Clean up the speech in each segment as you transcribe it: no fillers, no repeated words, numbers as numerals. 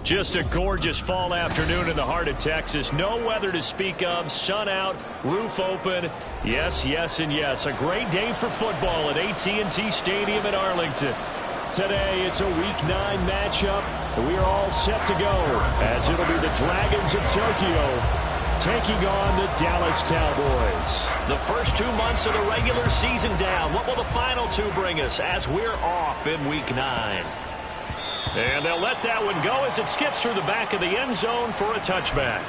Just a gorgeous fall afternoon in the heart of Texas. No weather to speak of. Sun out, roof open. Yes, yes, and yes. A great day for football at AT&T Stadium in Arlington. Today, it's a Week 9 matchup. We are all set to go as it'll be the Dragons of Tokyo taking on the Dallas Cowboys. The first 2 months of the regular season down. What will the final 2 bring us as we're off in Week 9? And they'll let that one go as it skips through the back of the end zone for a touchback.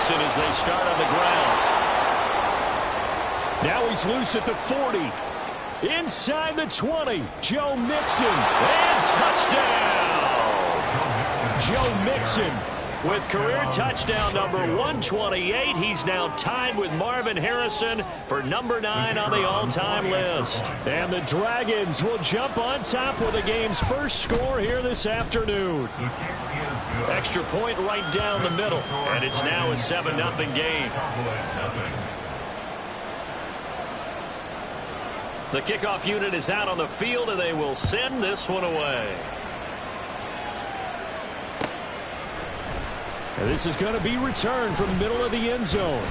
As they start on the ground. Now he's loose at the 40. Inside the 20. Joe Mixon. And touchdown! Joe Mixon with career touchdown number 128. He's now tied with Marvin Harrison for number 9 on the all-time list. And the Dragons will jump on top with the game's first score here this afternoon. Extra point right down the middle, and it's now a 7-0 game. The kickoff unit is out on the field, and they will send this one away. And this is going to be returned from the middle of the end zone.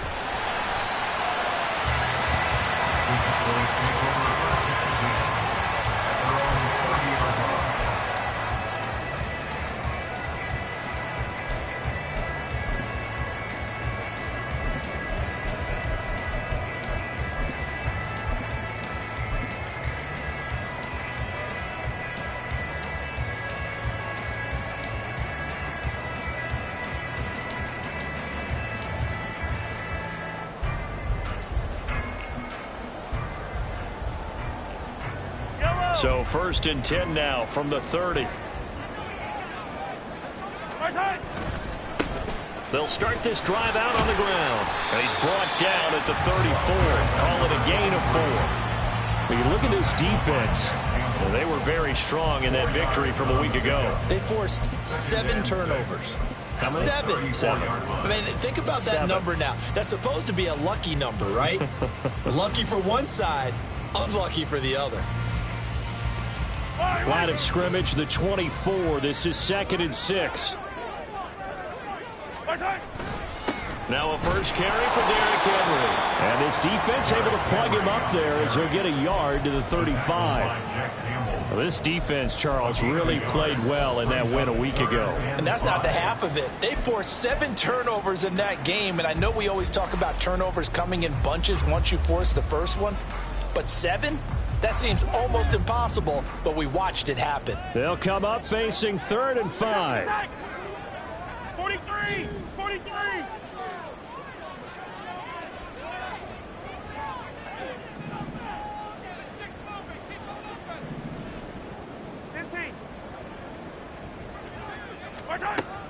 So 1st and 10 now from the 30. They'll start this drive out on the ground. And he's brought down at the 34. Call it a gain of 4. When you look at this defense, well, they were very strong in that victory from a week ago. They forced 7 turnovers. How many? 7. I mean, think about that number now. That's supposed to be a lucky number, right? Lucky for one side, unlucky for the other. Line of scrimmage, the 24. This is 2nd and 6. Now a first carry for Derrick Henry. And this defense able to plug him up there as he'll get a yard to the 35. Well, this defense, Charles, really played well in that win a week ago. And that's not the half of it. They forced 7 turnovers in that game. And I know we always talk about turnovers coming in bunches once you force the first one. But 7? That seems almost impossible, but we watched it happen. They'll come up facing 3rd and 5. 43! 43!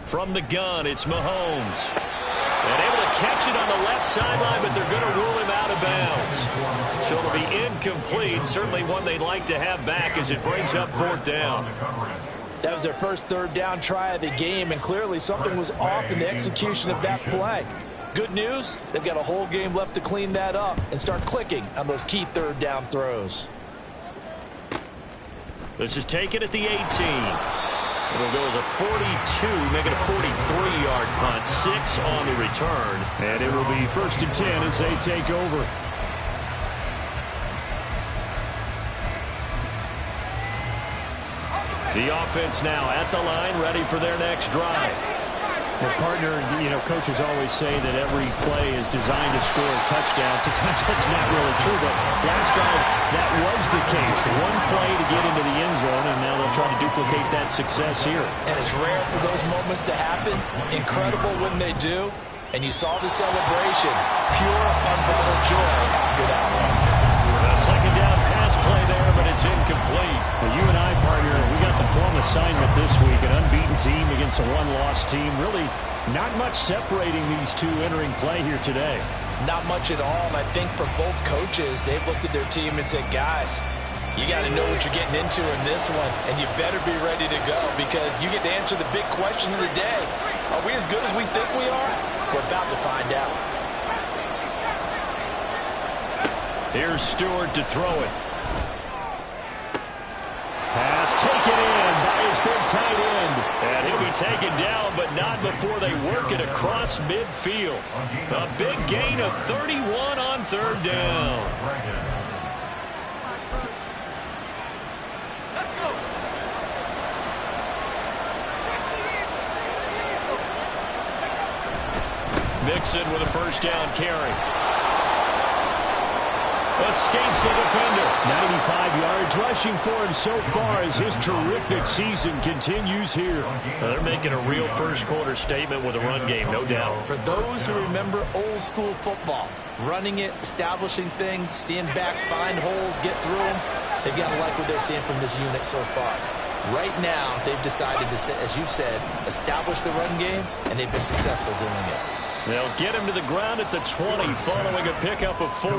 From the gun, it's Mahomes. And able to catch it on the left sideline, but they're going to rule him out of bounds. So it'll be incomplete. Certainly one they'd like to have back as it brings up 4th down. That was their first 3rd down try of the game, and clearly something was off in the execution of that play. Good news, they've got a whole game left to clean that up and start clicking on those key 3rd down throws. This is taken at the 18. It'll go as a 42, make it a 43-yard punt, 6 on the return. And it will be 1st and 10 as they take over. The offense now at the line, ready for their next drive. Well, partner, coaches always say that every play is designed to score a touchdown. Sometimes that's not really true, but last drive, that was the case. One play to get into the end zone, and now they'll try to duplicate that success here. And it's rare for those moments to happen. Incredible when they do. And you saw the celebration. Pure, unbridled joy after that one. A second down pass play there, but it's incomplete. Well, you and I, partner, we got the plum assignment this week. An unbeaten team against a one-loss team. Really not much separating these two entering play here today. Not much at all. And I think for both coaches, they've looked at their team and said, guys, you got to know what you're getting into in this one, and you better be ready to go because you get to answer the big question of the day. Are we as good as we think we are? We're about to find out. Here's Stewart to throw it. Pass taken in by his big tight end. And he'll be taken down, but not before they work it across midfield. A big gain of 31 on 3rd down. Mixon with a 1st down carry. Escapes the defender. 95 yards rushing for him so far as his terrific season continues here. They're making a real first-quarter statement with a run game, no doubt. For those who remember old-school football, running it, establishing things, seeing backs find holes, get through them, they've got to like what they're seeing from this unit so far. Right now, they've decided to, as you said, establish the run game, and they've been successful doing it. They'll get him to the ground at the 20 following a pickup of 4.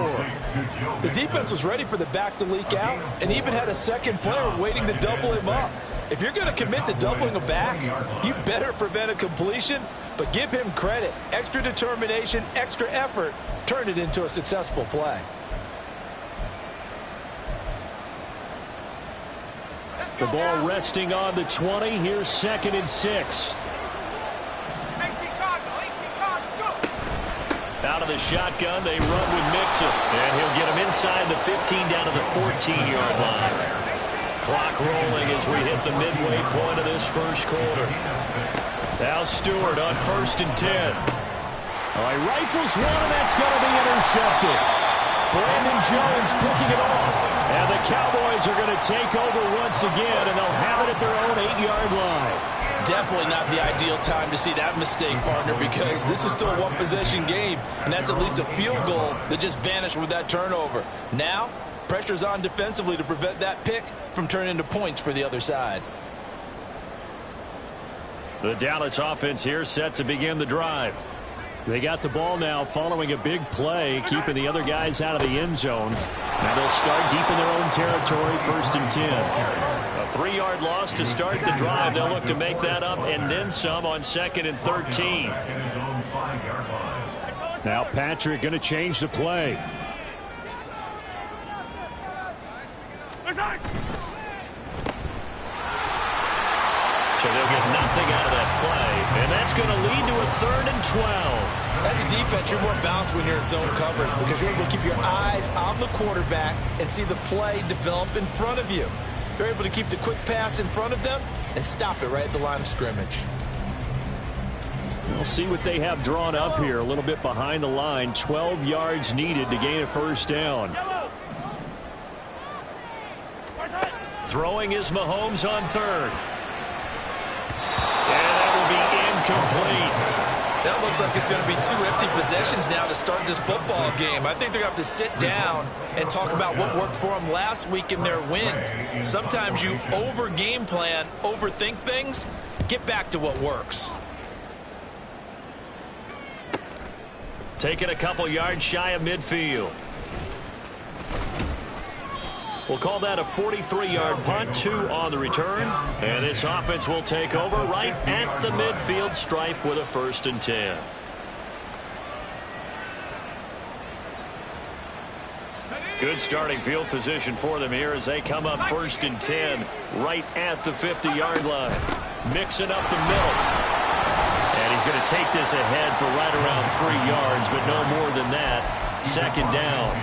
The defense was ready for the back to leak out and even had a second player waiting to double him up. If you're going to commit to doubling a back, you better prevent a completion, but give him credit. Extra determination, extra effort, turn it into a successful play. The ball resting on the 20. Here's 2nd and 6. Out of the shotgun, they run with Mixon. And he'll get him inside the 15 down to the 14-yard line. Clock rolling as we hit the midway point of this first quarter. Now Stewart on 1st and 10. All right, rifles one, and that's going to be intercepted. Brandon Jones picking it off. And the Cowboys are going to take over once again, and they'll have it at their own 8-yard line. Definitely not the ideal time to see that mistake, partner, because this is still a one-possession game, and that's at least a field goal that just vanished with that turnover. Now, pressure's on defensively to prevent that pick from turning into points for the other side. The Dallas offense here set to begin the drive. They got the ball now following a big play, keeping the other guys out of the end zone. Now they'll start deep in their own territory, 1st and 10. A 3-yard loss to start the drive. They'll look to make that up and then some on 2nd and 13. Now Patrick going to change the play. So they'll get nothing out of that play. And that's going to lead to a 3rd and 12. As a defense, you're more balanced when you're in zone coverage because you're able to keep your eyes on the quarterback and see the play develop in front of you. You're able to keep the quick pass in front of them and stop it right at the line of scrimmage. We'll see what they have drawn up here. A little bit behind the line. 12 yards needed to gain a 1st down. Throwing is Mahomes on 3rd. And that will be incomplete. That looks like it's going to be 2 empty possessions now to start this football game. I think they're going to have to sit down and talk about what worked for them last week in their win. Sometimes you over-game plan, overthink things. Get back to what works. Taking a couple yards shy of midfield. We'll call that a 43-yard punt, 2 on the return. And this offense will take over right at the midfield stripe with a 1st and 10. Good starting field position for them here as they come up 1st and 10 right at the 50-yard line. Mixing up the middle. And he's going to take this ahead for right around 3 yards, but no more than that. Second down.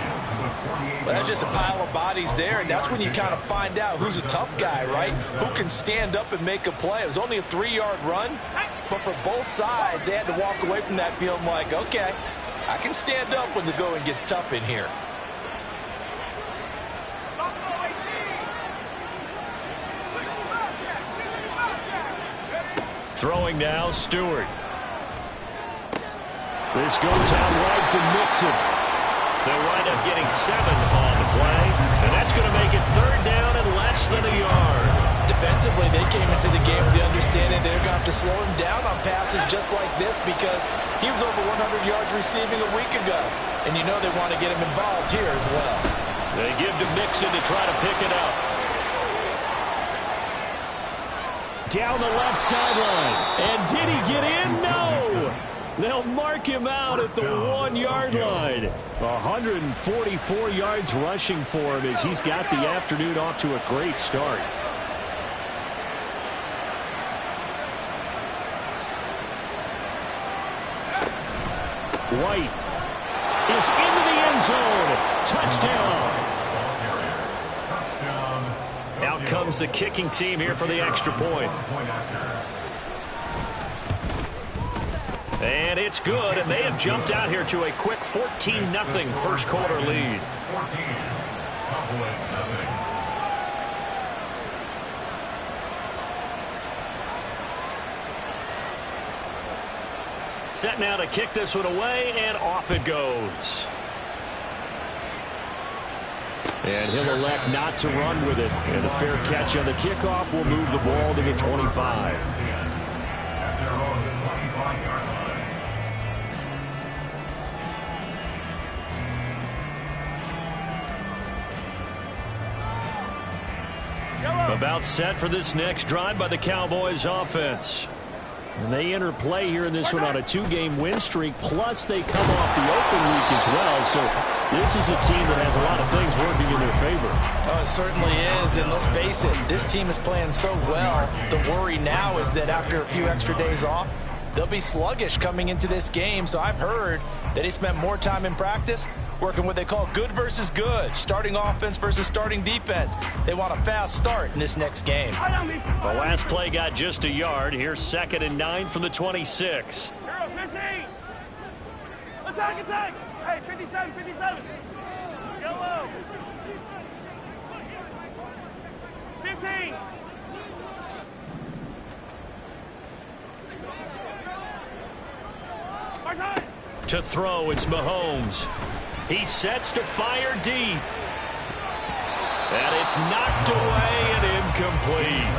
Well, that's just a pile of bodies there, and that's when you kind of find out who's a tough guy, right? Who can stand up and make a play. It was only a 3-yard run, but for both sides, they had to walk away from that feeling like, okay, I can stand up when the going gets tough in here. Throwing now, Stewart. This goes out wide for Mixon. They'll wind up getting 7 on the play, and that's going to make it 3rd down and less than a yard. Defensively, they came into the game with the understanding they're going to have to slow him down on passes just like this because he was over 100 yards receiving a week ago. And you know they want to get him involved here as well. They give to Mixon to try to pick it up. Down the left sideline. And did he get in? No! They'll mark him out at the 1-yard line. 144 yards rushing for him as he's got the afternoon off to a great start. White is into the end zone. Touchdown. Out comes the kicking team here for the extra point. And it's good, and they have jumped out here to a quick 14-0 first quarter lead. Set now to kick this one away, and off it goes. And he'll elect not to run with it. And the fair catch on the kickoff will move the ball to the 25. About set for this next drive by the Cowboys offense. And they enter play here in this one on a 2-game win streak, plus they come off the open week as well. So this is a team that has a lot of things working in their favor. Oh, it certainly is, and let's face it, this team is playing so well. The worry now is that after a few extra days off, they'll be sluggish coming into this game. So I've heard that they spent more time in practice working what they call good versus good, starting offense versus starting defense. They want a fast start in this next game. The last play got just a yard. Here's 2nd and 9 from the 26. 15. Attack. Hey, 57. Yellow. 15. To throw, it's Mahomes. He sets to fire deep. And it's knocked away and incomplete.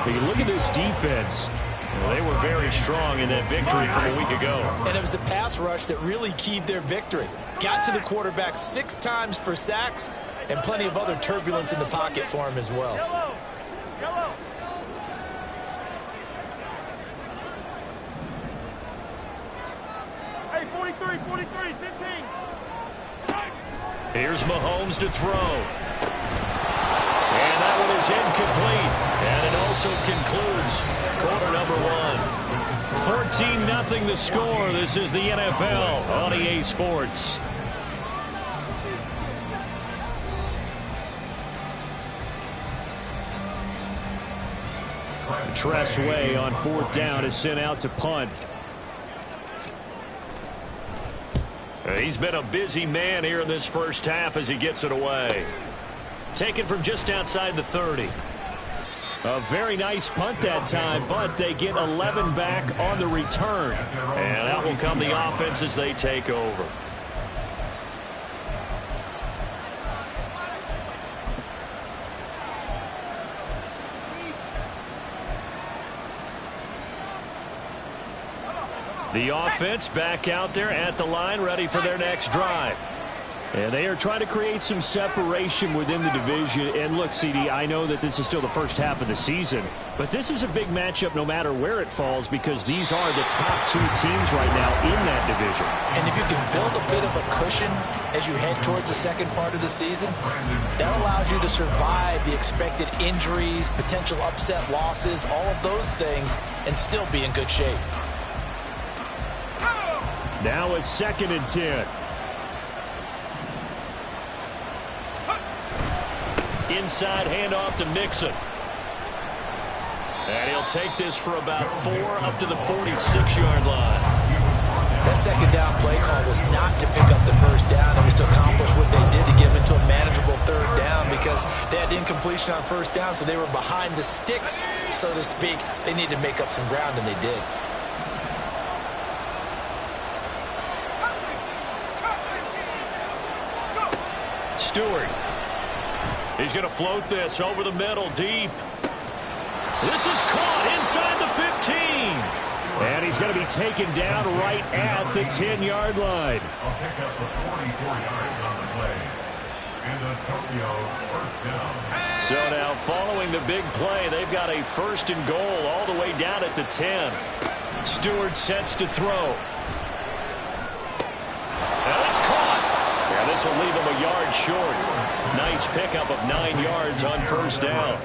But you look at this defense. Well, they were very strong in that victory from a week ago. And it was the pass rush that really keyed their victory. Got to the quarterback 6 times for sacks and plenty of other turbulence in the pocket for him as well. Yellow. Hey, 43, 15. Here's Mahomes to throw. And that one is incomplete. And it also concludes quarter number 1. 14-0 the score. This is the NFL on EA Sports. Tressway on 4th down is sent out to punt. He's been a busy man here in this first half as he gets it away. Taken from just outside the 30. A very nice punt that time, but they get 11 back on the return. And out will come the offense as they take over. The offense back out there at the line, ready for their next drive. And they are trying to create some separation within the division. And look, CD, I know that this is still the first half of the season, but this is a big matchup no matter where it falls because these are the top two teams right now in that division. And if you can build a bit of a cushion as you head towards the second part of the season, that allows you to survive the expected injuries, potential upset losses, all of those things, and still be in good shape. Now a 2nd and 10. Inside handoff to Mixon. And he'll take this for about 4 up to the 46-yard line. That second down play call was not to pick up the first down. It was to accomplish what they did to get them into a manageable 3rd down because they had incompletion on 1st down, so they were behind the sticks, so to speak. They needed to make up some ground, and they did. Stewart. He's going to float this over the middle, deep. This is caught inside the 15. And he's going to be taken down right at the 10-yard line. I'll pick up the 44 yards on the play. And a Tokyo first down. So now following the big play, they've got a 1st and goal all the way down at the 10. Stewart sets to throw. Now it's caught. Yeah, this will leave him a yard short. Nice pickup of 9 yards on 1st down.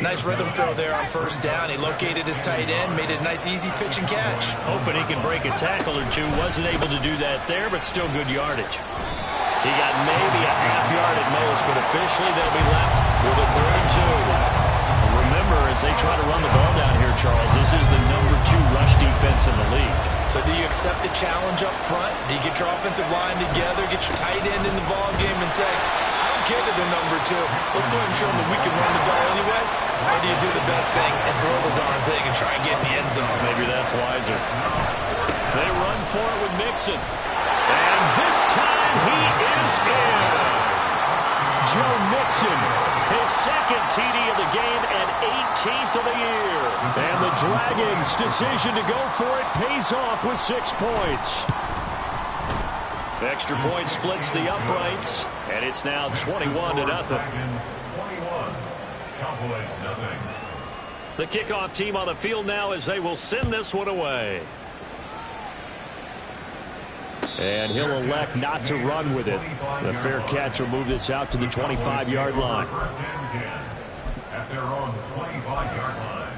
Nice rhythm throw there on 1st down. He located his tight end, made it a nice easy pitch and catch. Hoping he can break a tackle or two. Wasn't able to do that there, but still good yardage. He got maybe a half yard at most, but officially they'll be left with a 3rd and 2. Remember, as they try to run the ball down here, Charles, this is the number 2 rush defense in the league. So do you accept the challenge up front? Do you get your offensive line together, get your tight end in the ball game and say, I don't care that they're number 2. Let's go ahead and show them that we can run the ball anyway? Or do you do the best thing and throw the darn thing and try and get in the end zone? Maybe that's wiser. They run for it with Mixon. And this time he is in. Joe Mixon, his 2nd TD of the game and 18th of the year. And the Dragons' decision to go for it pays off with 6 points. Extra point splits the uprights, and it's now 21-0. Cowboys nothing. The kickoff team on the field now as they will send this one away. And he'll elect not to run with it. The fair catch will move this out to the 25-yard line. 1st and 10 at their own 25-yard line.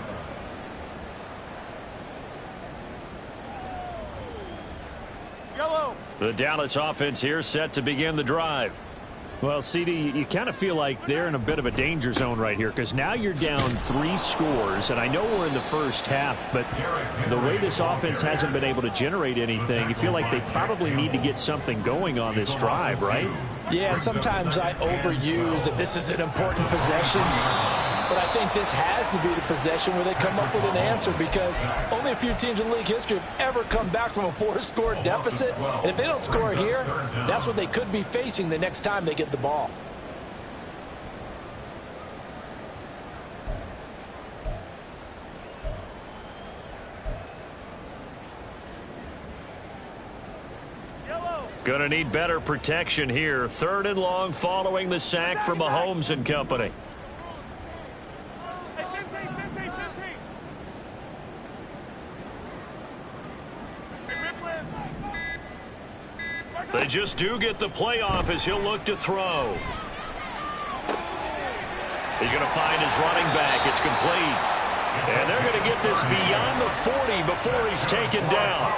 Yellow. The Dallas offense here set to begin the drive. Well, CD, you kind of feel like they're in a bit of a danger zone right here because now you're down 3 scores, and I know we're in the first half, but the way this offense hasn't been able to generate anything, you feel like they probably need to get something going on this drive, right? Yeah, and sometimes I overuse that this is an important possession. But I think this has to be the possession where they come up with an answer because only a few teams in league history have ever come back from a 4-score deficit. And if they don't score here, that's what they could be facing the next time they get the ball. Gonna need better protection here. 3rd and long following the sack from Mahomes and company. Hey, 15. They just do get the playoff as he'll look to throw. He's going to find his running back. It's complete. And they're going to get this beyond the 40 before he's taken down.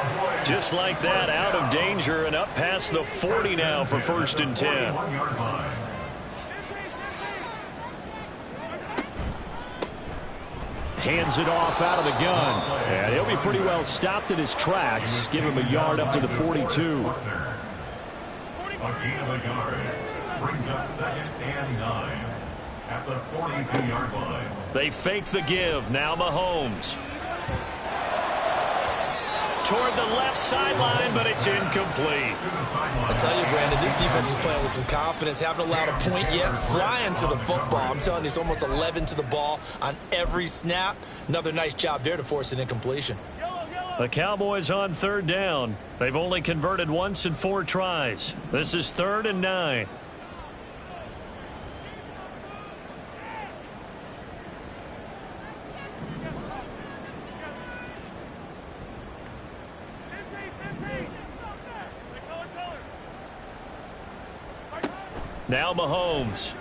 Just like that, out of danger and up past the 40 now for 1st and 10. Hands it off out of the gun. And he'll be pretty well stopped in his tracks. Give him a yard up to the 42. A gain of a yard brings up 2nd and 9 at the 42-yard line. They fake the give. Now Mahomes. Toward the left sideline, but it's incomplete. I tell you, Brandon, this defense is playing with some confidence. Haven't allowed a point yet. Flying to the football. I'm telling you, it's almost 11 to the ball on every snap. Another nice job there to force an incompletion. Yellow. The Cowboys on third down. They've only converted once in 4 tries. This is 3rd and 9. Now Mahomes.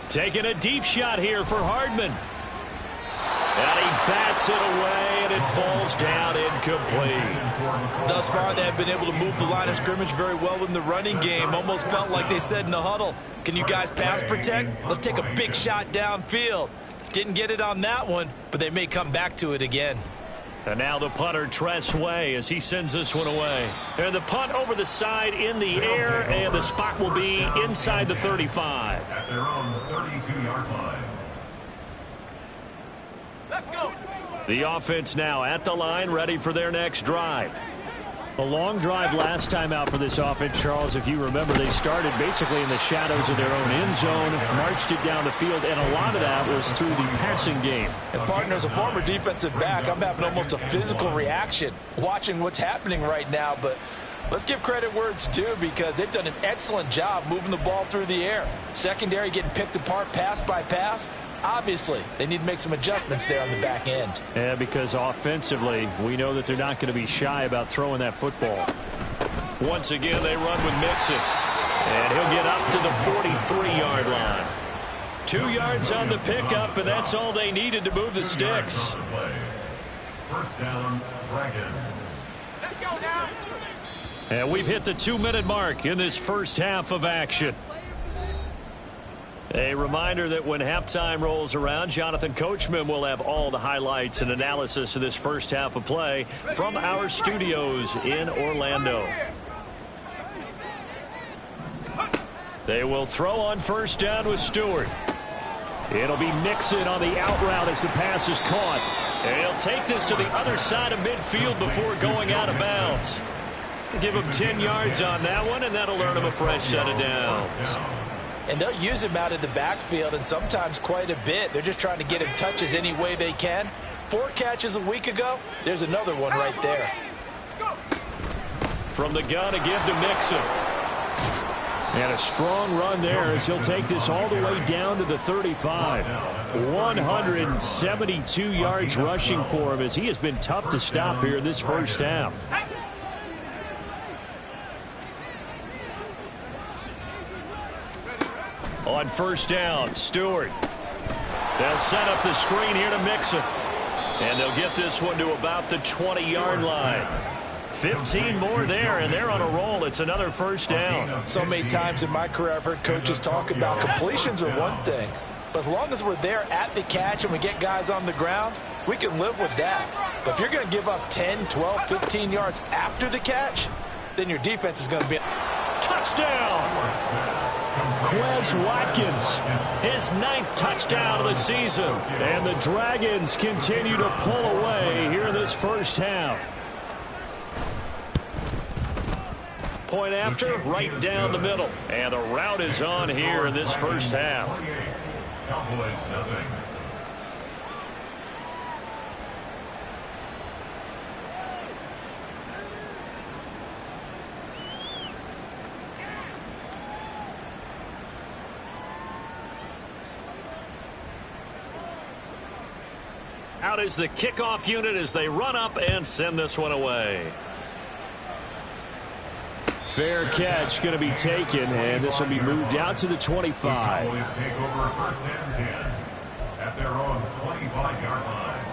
Taking a deep shot here for Hardman. And he bats it away, and it falls down incomplete. Thus far, they have been able to move the line of scrimmage very well in the running game. Almost felt like they said in the huddle, can you guys pass protect? Let's take a big shot downfield. Didn't get it on that one, but they may come back to it again. And now the punter, Tress Way, as he sends this one away. And the punt over the side in the air, and the spot will be inside the 35. At their own 32-yard line. Let's go. The offense now at the line, ready for their next drive. A long drive last time out for this offense, Charles. If you remember, they started basically in the shadows of their own end zone, marched it down the field, and a lot of that was through the passing game. And partner, as a former defensive back, I'm having almost a physical reaction watching what's happening right now. But let's give credit where it's due, because they've done an excellent job moving the ball through the air. Secondary getting picked apart pass by pass. Obviously, they need to make some adjustments there on the back end. Yeah, because offensively, we know that they're not going to be shy about throwing that football. Once again, they run with Mixon. And he'll get up to the 43-yard line. 2 yards on the pickup, and that's all they needed to move the sticks. First down, Dragons. Let's go now. And we've hit the 2-minute mark in this first half of action. A reminder that when halftime rolls around, Jonathan Coachman will have all the highlights and analysis of this first half of play from our studios in Orlando. They will throw on first down with Stewart. It'll be Mixon on the out route as the pass is caught. And he'll take this to the other side of midfield before going out of bounds. Give him 10 yards on that one, and that'll earn him a fresh set of downs. And they'll use him out of the backfield, and sometimes quite a bit. They're just trying to get him touches any way they can. 4 catches a week ago. There's another one right there. From the gun, a give to Mixon. And a strong run there as he'll take this all the way down to the 35. 172 yards rushing for him, as he has been tough to stop here in this first half. On first down, Stewart. They'll set up the screen here to Mixon. And they'll get this one to about the 20-yard line. 15 more there, and they're on a roll. It's another first down. So many times in my career, I've heard coaches talk about completions are one thing. But as long as we're there at the catch and we get guys on the ground, we can live with that. But if you're going to give up 10, 12, 15 yards after the catch, then your defense is going to be... Touchdown! Quez Watkins, his 9th touchdown of the season. And the Dragons continue to pull away here in this first half. Point after, right down the middle. And the route is on here in this first half. Cowboys nothing. Out is the kickoff unit as they run up and send this one away. Fair catch going to be taken, and this will be moved out to the 25. Cowboys take over first and 10 at their own 25-yard line.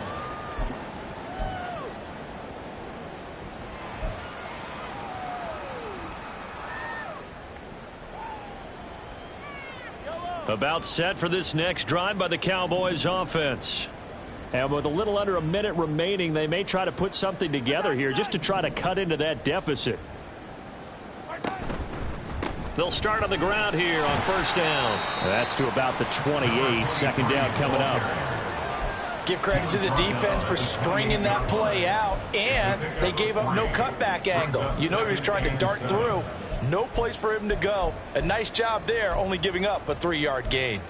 About set for this next drive by the Cowboys offense. And with a little under a minute remaining, they may try to put something together here just to try to cut into that deficit. They'll start on the ground here on first down. That's to about the 28. Second down coming up. Give credit to the defense for stringing that play out, and they gave up no cutback angle. You know he was trying to dart through. No place for him to go. A nice job there, only giving up a 3-yard gain.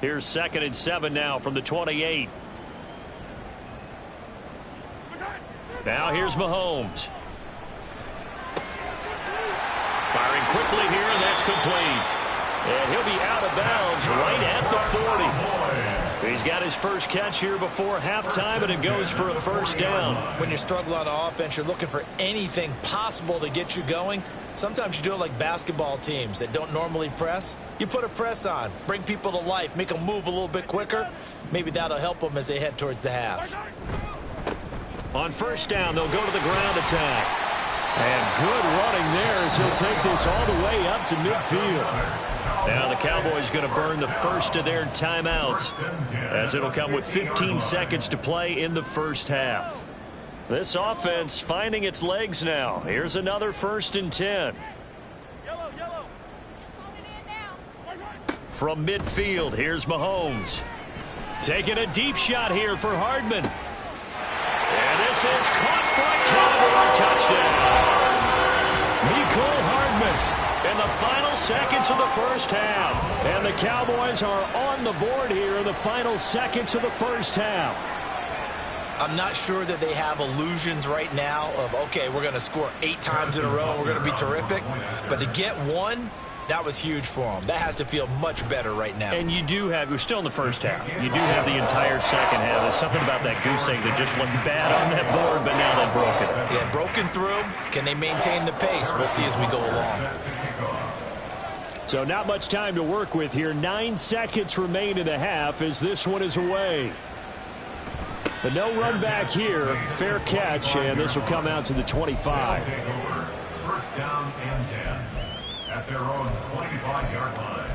Here's 2nd and 7 now from the 28. Now here's Mahomes. Firing quickly here, and that's complete. And he'll be out of bounds right at the 40. He's got his first catch here before halftime, and it goes for a first down. When you're struggling on offense, you're looking for anything possible to get you going. Sometimes you do it like basketball teams that don't normally press. You put a press on, bring people to life, make them move a little bit quicker. Maybe that'll help them as they head towards the half. On first down, they'll go to the ground attack. And good running there as he'll take this all the way up to midfield. Now the Cowboys going to burn the first of their timeouts, as it'll come with 15 seconds to play in the first half. This offense finding its legs now. Here's another 1st and 10. From midfield, here's Mahomes. Taking a deep shot here for Hardman. And this is caught for a Cowboy touchdown. Mecole Hardman in the final seconds of the first half. And the Cowboys are on the board here in the final seconds of the first half. I'm not sure that they have illusions right now of, okay, we're going to score 8 times in a row and we're going to be terrific. But to get one, that was huge for them. That has to feel much better right now. And you do have, we're still in the first half. You do have the entire second half. There's something about that goose egg that just looked bad on that board, but now they've broken it. Yeah, broken through. Can they maintain the pace? We'll see as we go along. So not much time to work with here. 9 seconds remain in the half as this one is away. But no run back here. Fair catch, and this will come out to the 25. First down and 10 at their own 25-yard line.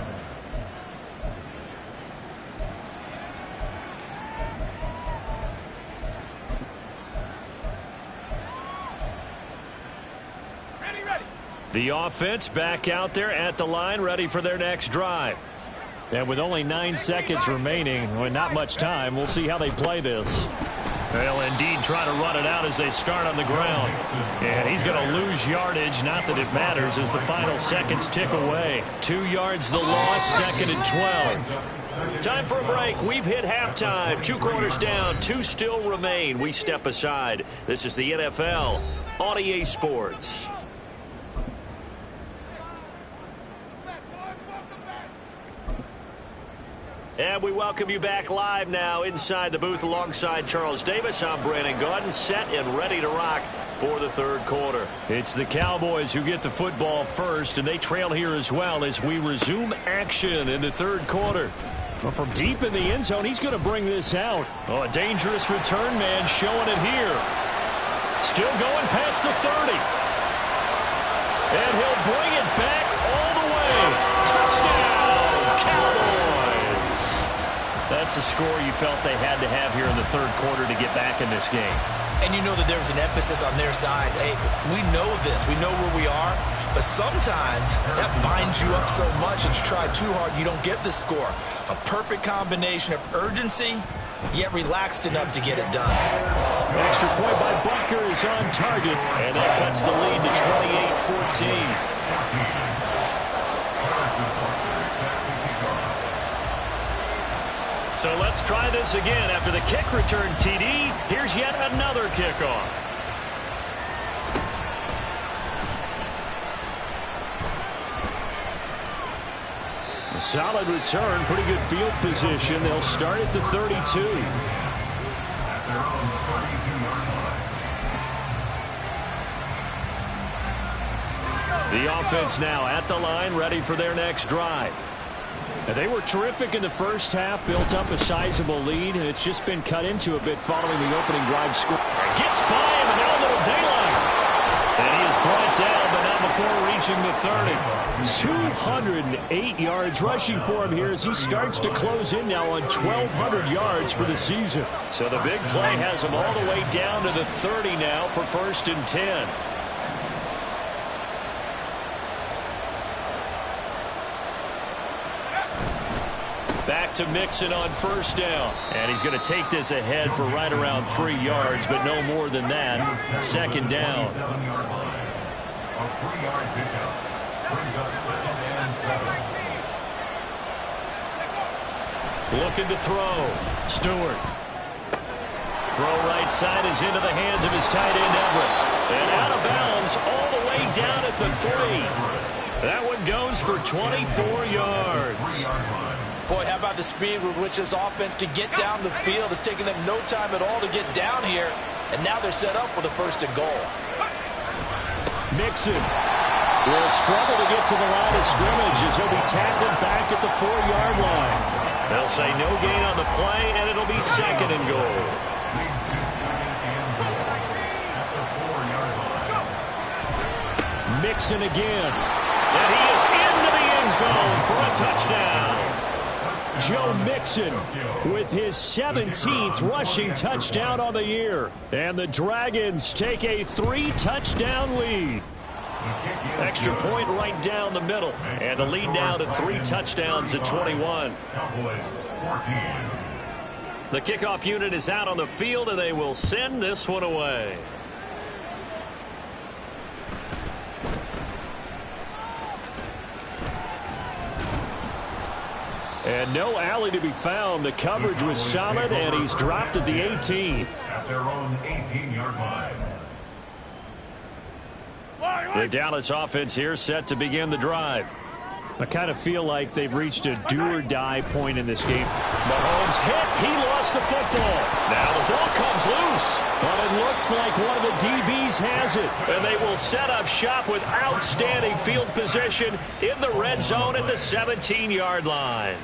Ready. The offense back out there at the line, ready for their next drive. And with only 9 seconds remaining, well, not much time, we'll see how they play this. They'll indeed try to run it out as they start on the ground. And he's going to lose yardage, not that it matters, as the final seconds tick away. 2 yards the loss, 2nd and 12. Time for a break. We've hit halftime. 2 quarters down, 2 still remain. We step aside. This is the NFL on EA Sports. And we welcome you back live now inside the booth alongside Charles Davis. I'm Brandon Gaudin, set and ready to rock for the 3rd quarter. It's the Cowboys who get the football first, and they trail here as well as we resume action in the 3rd quarter. Well, from deep in the end zone, he's going to bring this out. Oh, a dangerous return man showing it here. Still going past the 30. And he'll bring it back all the way. Touchdown, Cowboys. That's a score you felt they had to have here in the 3rd quarter to get back in this game. And you know that there was an emphasis on their side. Hey, we know this. We know where we are. But sometimes that binds you up so much that you try too hard, you don't get the score. A perfect combination of urgency, yet relaxed enough to get it done. Extra point by Butker is on target, and that cuts the lead to 28-14. So let's try this again. After the kick return TD, here's yet another kickoff. A solid return, pretty good field position. They'll start at the 32. At their own 32-yard line. The offense now at the line, ready for their next drive. They were terrific in the first half, built up a sizable lead, and it's just been cut into a bit following the opening drive score. Gets by him, and now a little daylight. And he is brought down, but not before reaching the 30. 208 yards rushing for him here as he starts to close in now on 1,200 yards for the season. So the big play has him all the way down to the 30 now for 1st and 10. Back to Mixon on first down. And he's going to take this ahead for right around 3 yards, but no more than that. 2nd down. A 3-yard pickup brings up 2nd and 7. Looking to throw. Stewart. Throw right side is into the hands of his tight end, Everett. And out of bounds all the way down at the 3. That one goes for 24 yards. Boy, how about the speed with which this offense can get down the field? It's taken them no time at all to get down here. And now they're set up with a 1st and goal. Mixon will struggle to get to the line of scrimmage as he'll be tackled back at the 4-yard line. They'll say no gain on the play, and it'll be 2nd and goal. Mixon again. And he is into the end zone for a touchdown. Joe Mixon with his 17th rushing touchdown on the year. And the Dragons take a 3-touchdown lead. Extra point right down the middle. And the lead now to 3 touchdowns at 21. The kickoff unit is out on the field, and they will send this one away. And no alley to be found. The coverage was solid, and he's dropped at the 18. At their own 18-yard line. The Dallas offense here set to begin the drive. I kind of feel like they've reached a do-or-die point in this game. Mahomes hit. He lost the football. Now the ball comes loose. But it looks like one of the DBs has it. And they will set up shop with outstanding field position in the red zone at the 17-yard line.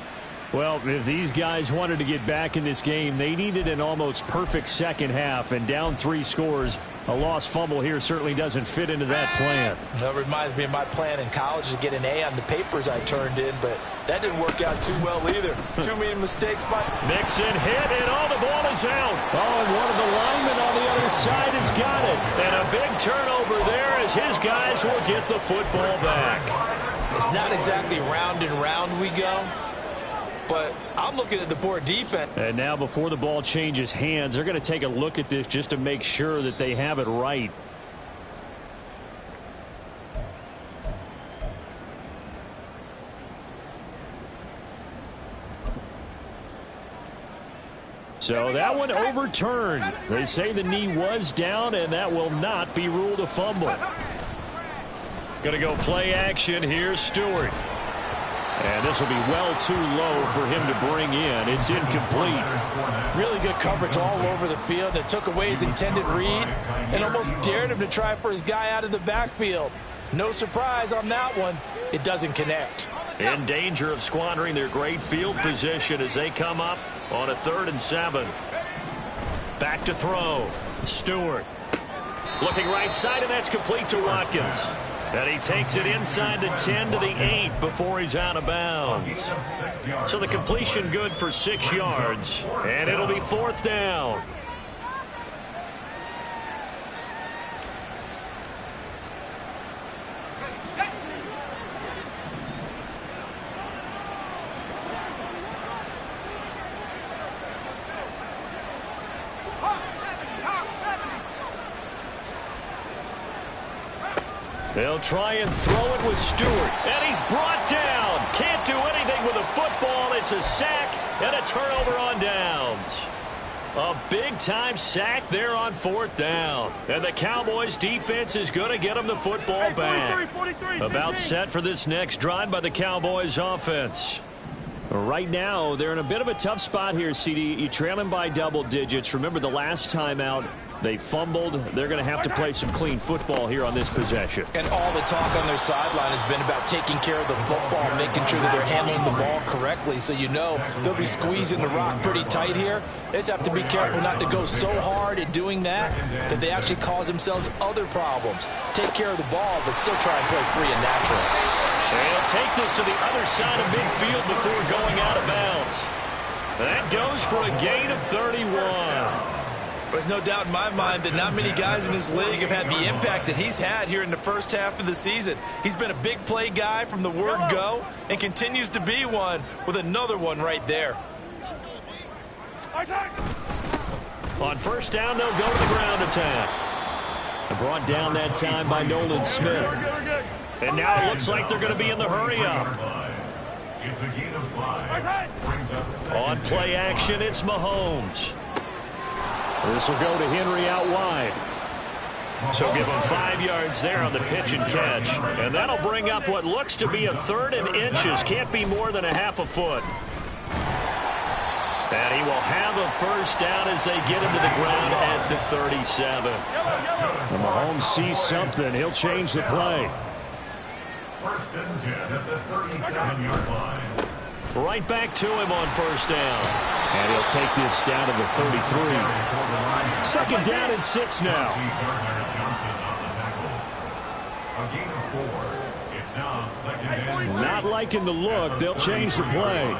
Well, if these guys wanted to get back in this game, they needed an almost perfect second half. And down 3 scores, a lost fumble here certainly doesn't fit into that plan. That reminds me of my plan in college to get an A on the papers I turned in, but that didn't work out too well either. Too many mistakes by Mixon hit, and all the ball is out. Oh, and one of the linemen on the other side has got it. And a big turnover there as his guys will get the football back. It's not exactly round and round we go, but I'm looking at the poor defense. And now before the ball changes hands, they're going to take a look at this just to make sure that they have it right. So that one overturned. They say the knee was down, and that will not be ruled a fumble. Going to go play action. Here's Stewart. And this will be well too low for him to bring in. It's incomplete. Really good coverage all over the field. It took away his intended read and almost dared him to try for his guy out of the backfield. No surprise on that one. It doesn't connect. In danger of squandering their great field position as they come up on a 3rd and 7. Back to throw. Stewart. Looking right side, and that's complete to Watkins. And he takes it inside the 10 to the 8 before he's out of bounds. So the completion good for 6 yards. And it'll be 4th down. They'll try and throw it with Stewart. And he's brought down. Can't do anything with a football. It's a sack and a turnover on downs. A big-time sack there on 4th down. And the Cowboys defense is going to get them the football back. About set for this next drive by the Cowboys offense. Right now, they're in a bit of a tough spot here, CD. You trail them by double digits. Remember the last time out, they fumbled. They're going to have to play some clean football here on this possession. And all the talk on their sideline has been about taking care of the football, making sure that they're handling the ball correctly. So you know they'll be squeezing the rock pretty tight here. They just have to be careful not to go so hard in doing that they actually cause themselves other problems. Take care of the ball, but still try and play free and natural. They'll take this to the other side of midfield before going out of bounds. That goes for a gain of 31. There's no doubt in my mind that not many guys in this league have had the impact that he's had here in the first half of the season. He's been a big play guy from the word go and continues to be one with another one right there. On 1st down, they'll go to the ground attack. Brought down that time by Nolan Smith. And now it looks like they're going to be in the hurry-up. It's a gain of 5. Brings up second. On play action, it's Mahomes. This will go to Henry out wide. So give him 5 yards there on the pitch and catch. And that'll bring up what looks to be a 3rd and inches. Can't be more than a half a foot. And he will have a first down as they get him to the ground at the 37. When Mahomes sees something, he'll change the play. First and 10 at the 37-yard line. Right back to him on first down. And he'll take this down to the 33. Second down and 6 now. A gain of 4. It's now second and 6. Not liking the look. They'll change the play.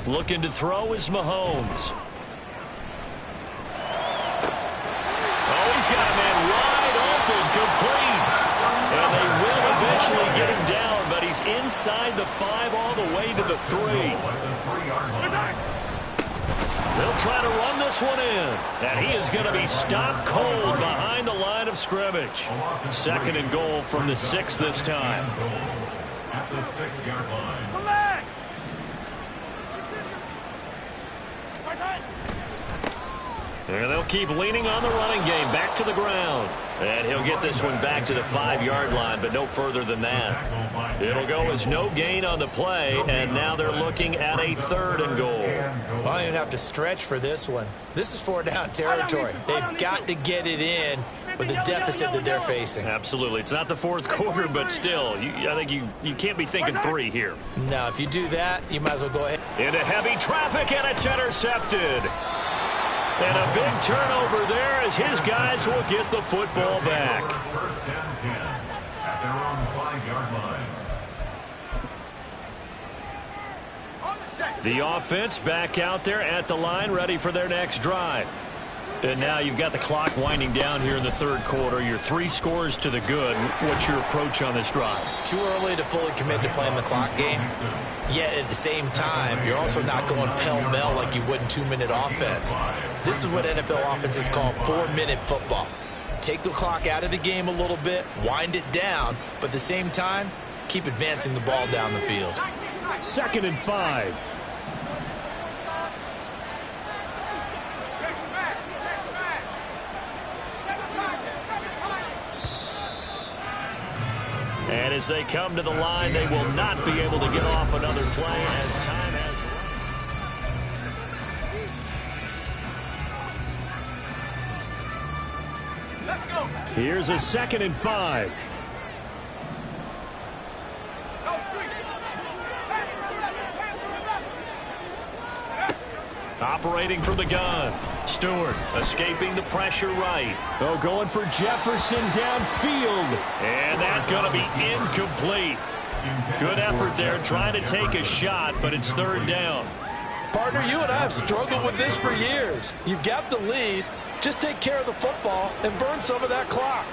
Looking to throw is Mahomes. Oh, he's got a man wide open, complete. And they will eventually get him down, but he's inside the 5 all the way to the 3. They'll try to run this one in. And he is going to be stopped cold behind the line of scrimmage. Second and goal from the 6 this time. At the 6-yard line. And they'll keep leaning on the running game. Back to the ground. And he'll get this one back to the 5-yard line, but no further than that. It'll go as no gain on the play, and now they're looking at a 3rd and goal. Well, I don't even have to stretch for this one. This is 4-down territory. They've got to get it in with the deficit that they're facing. Absolutely. It's not the 4th quarter, but still, I think you can't be thinking 3 here. No, if you do that, you might as well go ahead. Into heavy traffic, and it's intercepted. And a big turnover there as his guys will get the football back. First and 10 at their own 5-yard line. The offense back out there at the line, ready for their next drive. And now you've got the clock winding down here in the 3rd quarter. You're 3 scores to the good. What's your approach on this drive? Too early to fully commit to playing the clock game. Yet at the same time, you're also not going pell-mell like you would in 2-minute offense. This is what NFL offenses call 4-minute football. Take the clock out of the game a little bit, wind it down, but at the same time, keep advancing the ball down the field. 2nd and 5. And as they come to the line, they will not be able to get off another play as time has run. Let's go. Here's a 2nd and 5. Operating from the gun. Stewart escaping the pressure right. Oh, going for Jefferson downfield. And that's going to be incomplete. Good effort there trying to take a shot, but it's 3rd down. Partner, you and I have struggled with this for years. You've got the lead. Just take care of the football and burn some of that clock.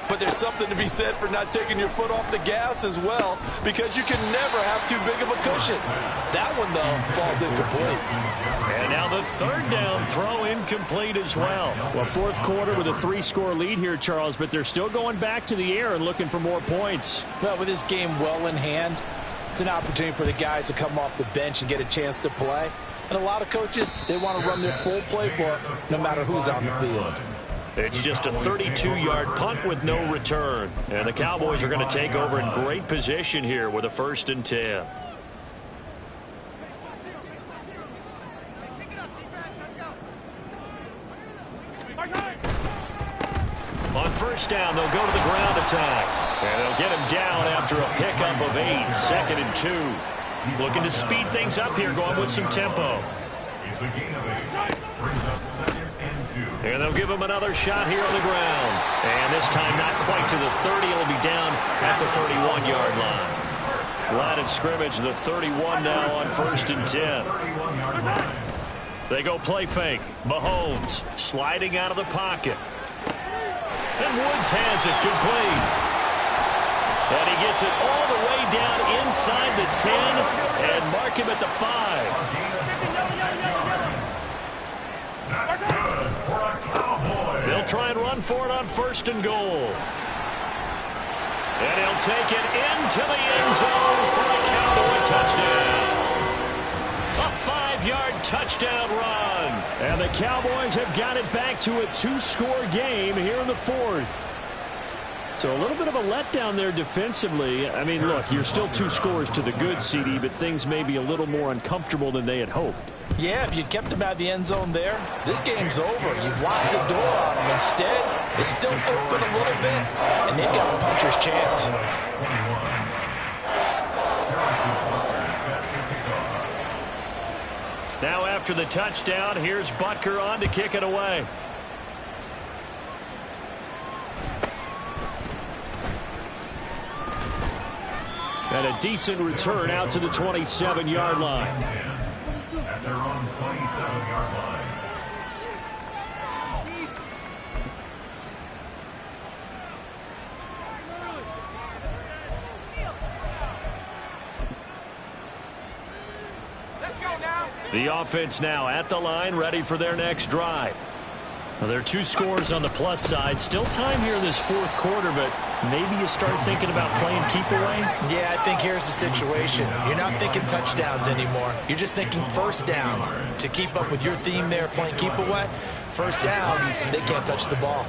But there's something to be said for not taking your foot off the gas as well, because you can never have too big of a cushion. That one, though, falls incomplete. And now the 3rd down throw incomplete as well. Well, 4th quarter with a 3-score lead here, Charles, but they're still going back to the air and looking for more points. Well, with this game well in hand, it's an opportunity for the guys to come off the bench and get a chance to play. And a lot of coaches, they want to run their full playbook no matter who's on the field. It's just a 32-yard punt with no return. And the Cowboys are going to take over in great position here with a 1st and 10. On first down, they'll go to the ground attack. And they'll get him down after a pickup of 8, 2nd and 2. Looking to speed things up here, going with some tempo. It's a gain of 8. Brings up 2nd and 2. And they'll give him another shot here on the ground. And this time not quite to the 30. It'll be down at the 31-yard line. Line of scrimmage, the 31 now on 1st and 10. They go play fake. Mahomes sliding out of the pocket. And Woods has it complete. And he gets it all the way down inside the 10 and mark him at the 5. That's good for a Cowboy. They'll try and run for it on 1st and goal. And he'll take it into the end zone for a Cowboy touchdown. A 5-yard touchdown run. And the Cowboys have got it back to a 2-score game here in the fourth. So a little bit of a letdown there defensively. I mean, look, you're still 2 scores to the good, CD, but things may be a little more uncomfortable than they had hoped. Yeah, if you kept them out of the end zone there, this game's over. You've locked the door on them. Instead, it's still open a little bit, and they've got a puncher's chance. Now after the touchdown, here's Butker on to kick it away. And a decent return out to the 27-yard line. At their own 27-yard line. Let's go now. The offense now at the line, ready for their next drive. Well, there are 2 scores on the plus side. Still time here in this fourth quarter, but maybe you start thinking about playing keep away? Yeah, I think here's the situation. You're not thinking touchdowns anymore. You're just thinking first downs. To keep up with your theme there, playing keep away, first downs, they can't touch the ball.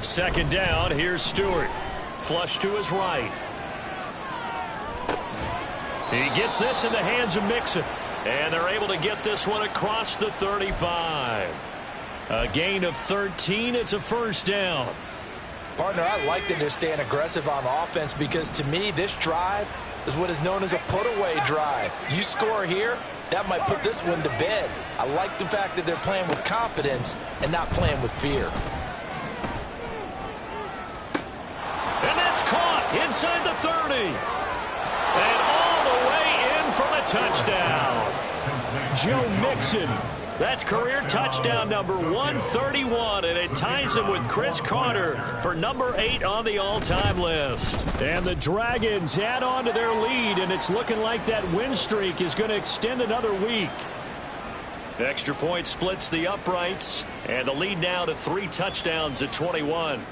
Second down, here's Stewart. Flush to his right. He gets this in the hands of Mixon. And they're able to get this one across the 35. A gain of 13. It's a first down. Partner, I like that they're staying aggressive on offense because to me, this drive is what is known as a put-away drive. You score here, that might put this one to bed. I like the fact that they're playing with confidence and not playing with fear. And that's caught inside the 30. And all the way in for the touchdown. Joe Mixon. That's career touchdown number 131, and it ties him with Chris Carter for number 8 on the all-time list. And the Dragons add on to their lead, and it's looking like that win streak is going to extend another week. Extra point splits the uprights, and the lead now to 3 touchdowns at 21.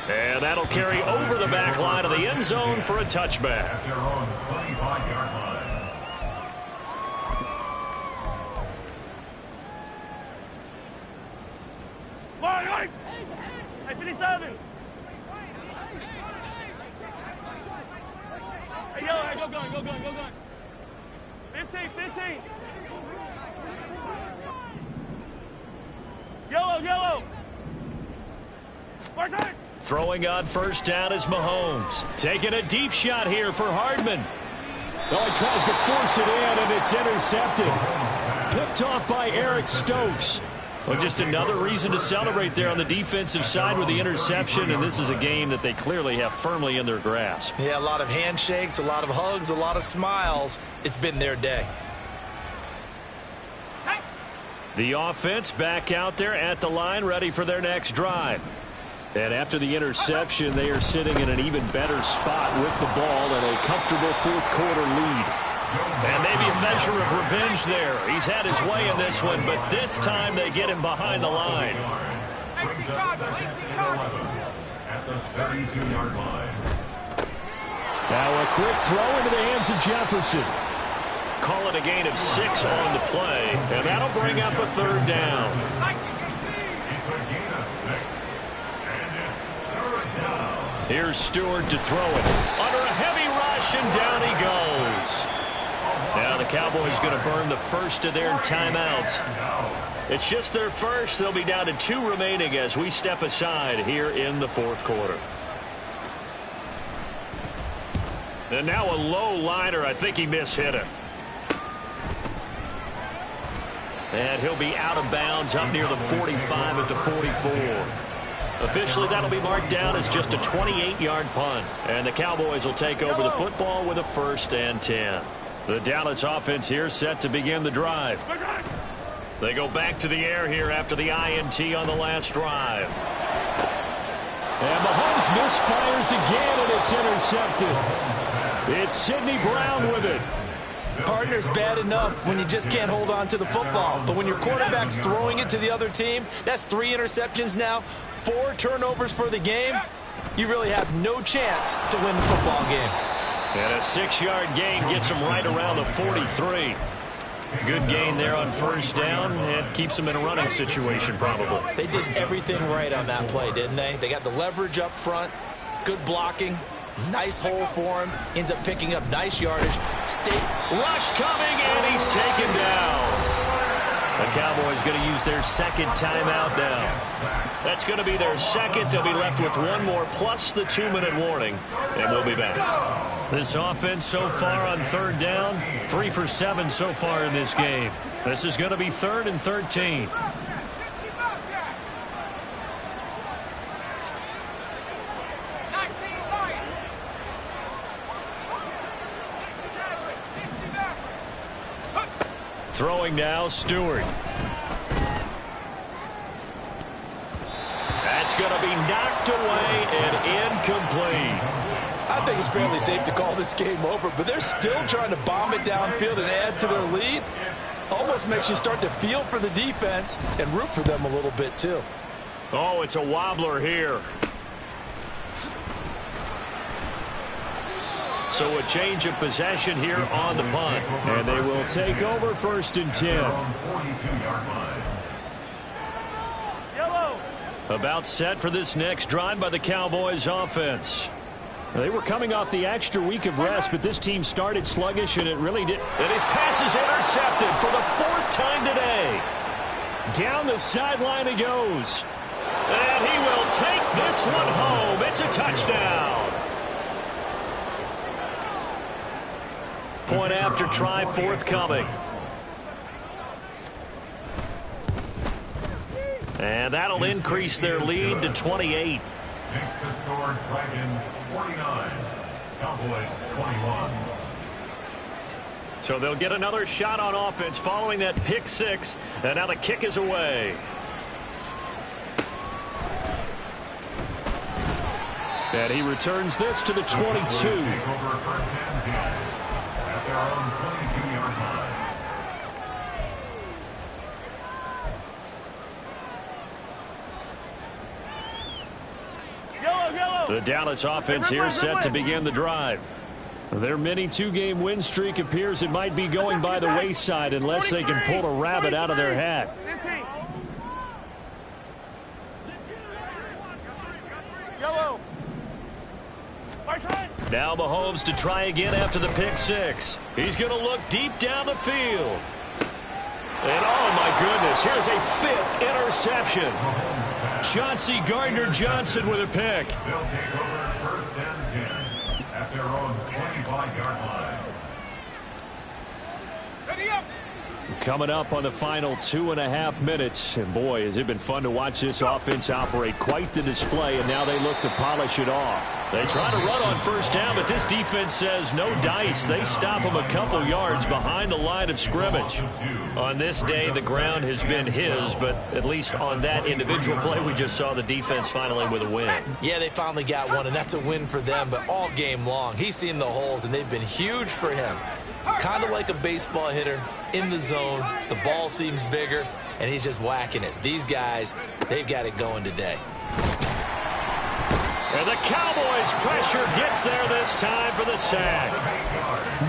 And that'll carry over the back line of the end zone for a touchback. At their own 25-yard line. Line, hey, 57. Hey, yellow, hey, go gun. 15. Yellow. March hard. Throwing on first down is Mahomes. Taking a deep shot here for Hardman. Oh, he tries to force it in, and it's intercepted. Picked off by Eric Stokes. Well, just another reason to celebrate there on the defensive side with the interception, and this is a game that they clearly have firmly in their grasp. Yeah, a lot of handshakes, a lot of hugs, a lot of smiles. It's been their day. The offense back out there at the line, ready for their next drive. And after the interception, they are sitting in an even better spot with the ball and a comfortable fourth-quarter lead. And maybe a measure of revenge there. He's had his way in this one, but this time they get him behind the line. Brings up second and 11 at the 32-yard line. Now a quick throw into the hands of Jefferson. Call it a gain of 6 on the play, and that'll bring up a third down. It's a gain of 6. And it's third down. Here's Stewart to throw it. Under a heavy rush, and down he goes. Now the Cowboys going to burn the first of their timeouts. It's just their first. They'll be down to 2 remaining as we step aside here in the fourth quarter. And now a low liner. I think he mishit it. And he'll be out of bounds up near the 45 at the 44. Officially, that'll be marked down as just a 28-yard punt. And the Cowboys will take over the football with a 1st and 10. The Dallas offense here set to begin the drive. They go back to the air here after the INT on the last drive. And Mahomes misfires again, and it's intercepted. It's Sidney Brown with it. Partner's bad enough when you just can't hold on to the football. But when your quarterback's throwing it to the other team, that's 3 interceptions now, 4 turnovers for the game. You really have no chance to win the football game. And a 6-yard gain gets them right around the 43. Good gain there on first down and keeps them in a running situation probably. They did everything right on that play, didn't they? They got the leverage up front, good blocking, nice hole for him, ends up picking up nice yardage. Rush coming, and he's taken down. The Cowboys going to use their second timeout now. That's going to be their second. They'll be left with 1 more plus the 2-minute warning, and we'll be back. This offense so far on third down, 3 for 7 so far in this game. This is going to be 3rd and 13. Throwing now, Stewart. That's going to be knocked away and incomplete. I think it's fairly safe to call this game over, but they're still trying to bomb it downfield and add to their lead. Almost makes you start to feel for the defense and root for them a little bit, too. Oh, it's a wobbler here. So a change of possession here on the punt. And they will take over 1st and 10. About set for this next drive by the Cowboys offense. They were coming off the extra week of rest, but this team started sluggish, and it really did. And his pass is intercepted for the 4th time today. Down the sideline he goes. And he will take this one home. It's a touchdown. Point after try forthcoming. And that'll increase their lead to 28. Makes the score Dragons 49, Cowboys 21. So they'll get another shot on offense following that pick 6. And now the kick is away. And he returns this to the 22. Their own 22-yard line. The Dallas offense here set to begin the drive. Their mini 2-game win streak appears it might be going by the wayside unless they can pull a rabbit out of their hat. Now Mahomes to try again after the pick 6. He's going to look deep down the field. And oh my goodness, here's a 5th interception. Chauncey Gardner-Johnson with a pick. They'll take over 1st and 10 at their own 25-yard line. Ready up. Coming up on the final 2.5 minutes. And boy, has it been fun to watch this offense operate. Quite the display, and now they look to polish it off. They try to run on first down, but this defense says no dice. They stop them a couple yards behind the line of scrimmage. On this day, the ground has been his, but at least on that individual play, we just saw the defense finally with a win. Yeah, they finally got one, and that's a win for them, but all game long, he's seen the holes, and they've been huge for him. Kind of like a baseball hitter in the zone. The ball seems bigger, and he's just whacking it. These guys, they've got it going today. And the Cowboys pressure gets there this time for the sack.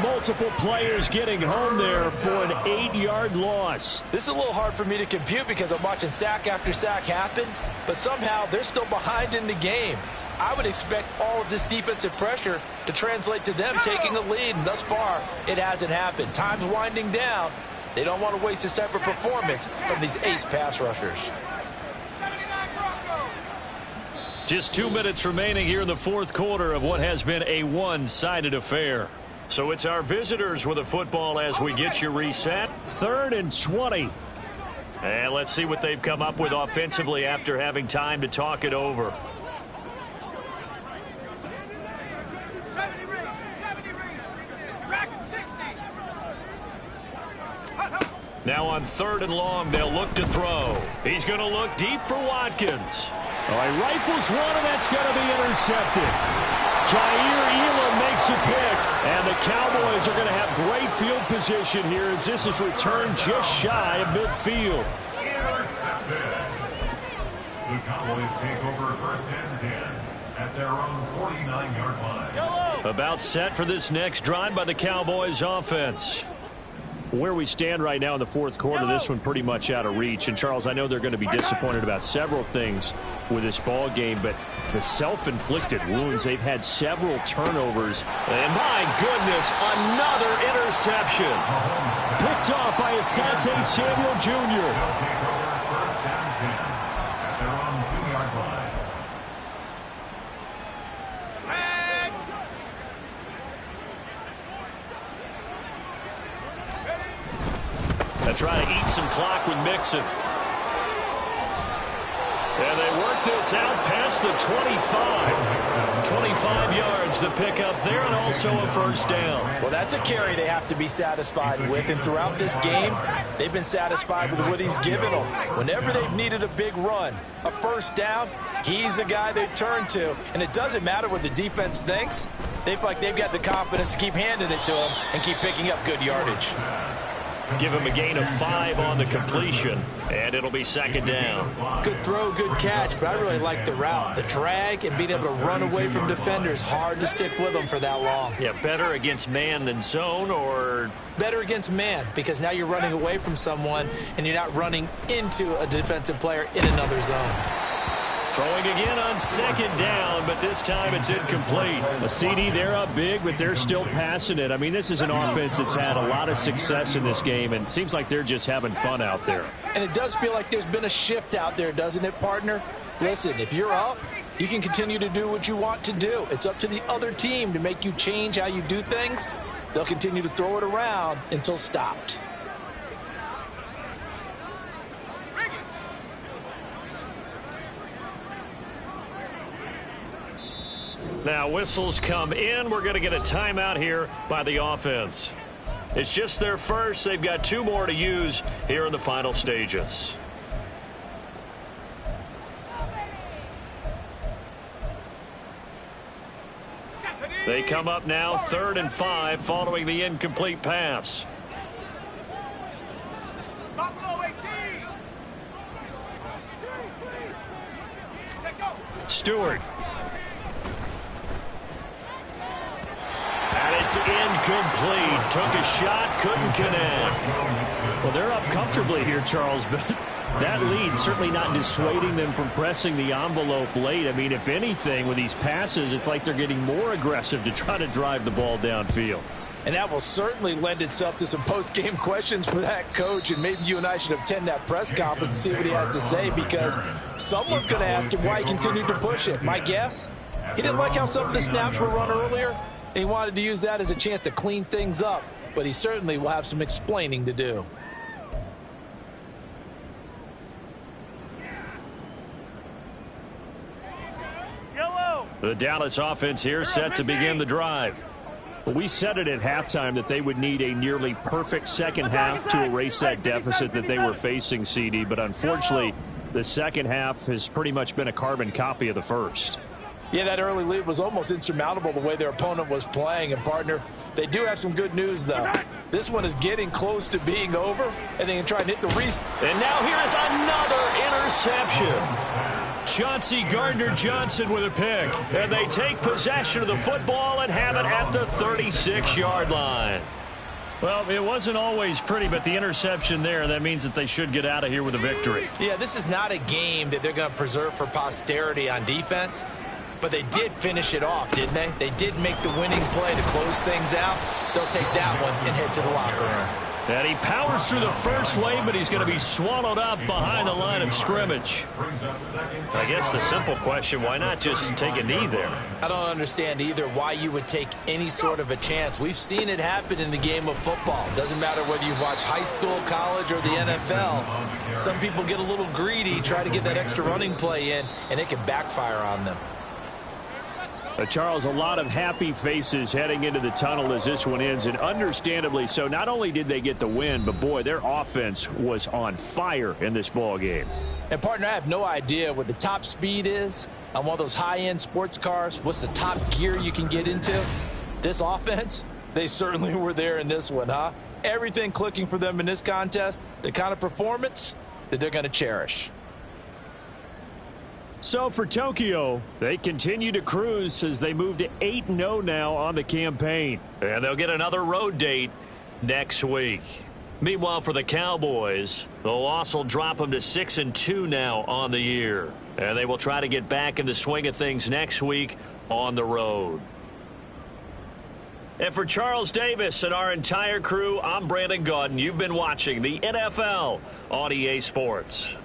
Multiple players getting home there for an 8-yard loss. This is a little hard for me to compute because I'm watching sack after sack happen, but somehow they're still behind in the game. I would expect all of this defensive pressure to translate to them taking a lead, and thus far, it hasn't happened. Time's winding down. They don't want to waste this type of performance from these ace pass rushers. Just 2 minutes remaining here in the 4th quarter of what has been a one-sided affair. So it's our visitors with a football as we get you reset. 3rd and 20. And let's see what they've come up with offensively after having time to talk it over. Now on 3rd and long, they'll look to throw. He's going to look deep for Watkins. All right, rifles one, and that's going to be intercepted. Jair Elam makes a pick. And the Cowboys are going to have great field position here as this is returned just shy of midfield. The Cowboys take over first and 10 at their own 49-yard line. About set for this next drive by the Cowboys offense. Where we stand right now in the fourth quarter, this one pretty much out of reach. And, Charles, I know they're going to be disappointed about several things with this ball game, but the self-inflicted wounds, they've had several turnovers. And, my goodness, another interception. Picked off by Asante Samuel Jr. They'll take over first and 10 at their own 2-yard line. They try to eat some clock with Mixon. And they work this out past the 25. 25 yards to pick up there and also a first down. Well, that's a carry they have to be satisfied with. And throughout this game, they've been satisfied with what he's given them. Whenever they've needed a big run, a first down, he's the guy they've turned to. And it doesn't matter what the defense thinks. They feel like they've got the confidence to keep handing it to him and keep picking up good yardage. Give him a gain of 5 on the completion, and it'll be second down. Good throw, good catch, but I really like the route. The drag and being able to run away from defenders, hard to stick with them for that long. Yeah, better against man than zone, or? Better against man, because now you're running away from someone and you're not running into a defensive player in another zone. Throwing again on second down, but this time it's incomplete. A CD, they're up big, but they're still passing it. I mean, this is an offense that's had a lot of success in this game, and it seems like they're just having fun out there. And it does feel like there's been a shift out there, doesn't it, partner? Listen, if you're up, you can continue to do what you want to do. It's up to the other team to make you change how you do things. They'll continue to throw it around until stopped. Now whistles come in. We're going to get a timeout here by the offense. It's just their first. They've got 2 more to use here in the final stages. They come up now 3rd and 5 following the incomplete pass. Stewart. And it's incomplete. Took a shot, couldn't connect. Well, they're up comfortably here, Charles, but that lead certainly not dissuading them from pressing the envelope late. I mean, if anything, with these passes, it's like they're getting more aggressive to try to drive the ball downfield. And that will certainly lend itself to some post-game questions for that coach. And maybe you and I should attend that press conference and see what he has to say, because someone's going to ask him why he continued to push it. My guess, he didn't like how some of the snaps were run earlier, and he wanted to use that as a chance to clean things up. But he certainly will have some explaining to do. The Dallas offense here set to begin the drive. Well, we said it at halftime that they would need a nearly perfect second half to erase that deficit that they were facing, CD. But unfortunately, the second half has pretty much been a carbon copy of the first. Yeah, that early lead was almost insurmountable the way their opponent was playing. And, partner, they do have some good news, though. This one is getting close to being over, and they can try and hit the reset. And now here's another interception. Chauncey Gardner-Johnson with a pick. And they take possession of the football and have it at the 36-yard line. Well, it wasn't always pretty, but the interception there, that means that they should get out of here with a victory. Yeah, this is not a game that they're going to preserve for posterity on defense. But they did finish it off, didn't they? They did make the winning play to close things out. They'll take that one and head to the locker room. And he powers through the first wave, but he's going to be swallowed up behind the line of scrimmage. I guess the simple question, why not just take a knee there? I don't understand either why you would take any sort of a chance. We've seen it happen in the game of football. Doesn't matter whether you've watched high school, college, or the NFL. Some people get a little greedy, try to get that extra running play in, and it can backfire on them. Charles, a lot of happy faces heading into the tunnel as this one ends, and understandably so. Not only did they get the win, but, boy, their offense was on fire in this ball game. And, partner, I have no idea what the top speed is on one of those high-end sports cars, what's the top gear you can get into? This offense, they certainly were there in this one, huh? Everything clicking for them in this contest, the kind of performance that they're going to cherish. So for Tokyo, they continue to cruise as they move to 8-0 now on the campaign. And they'll get another road date next week. Meanwhile, for the Cowboys, the loss will drop them to 6-2 now on the year. And they will try to get back in the swing of things next week on the road. And for Charles Davis and our entire crew, I'm Brandon Gaudin. You've been watching the NFL on EA Sports.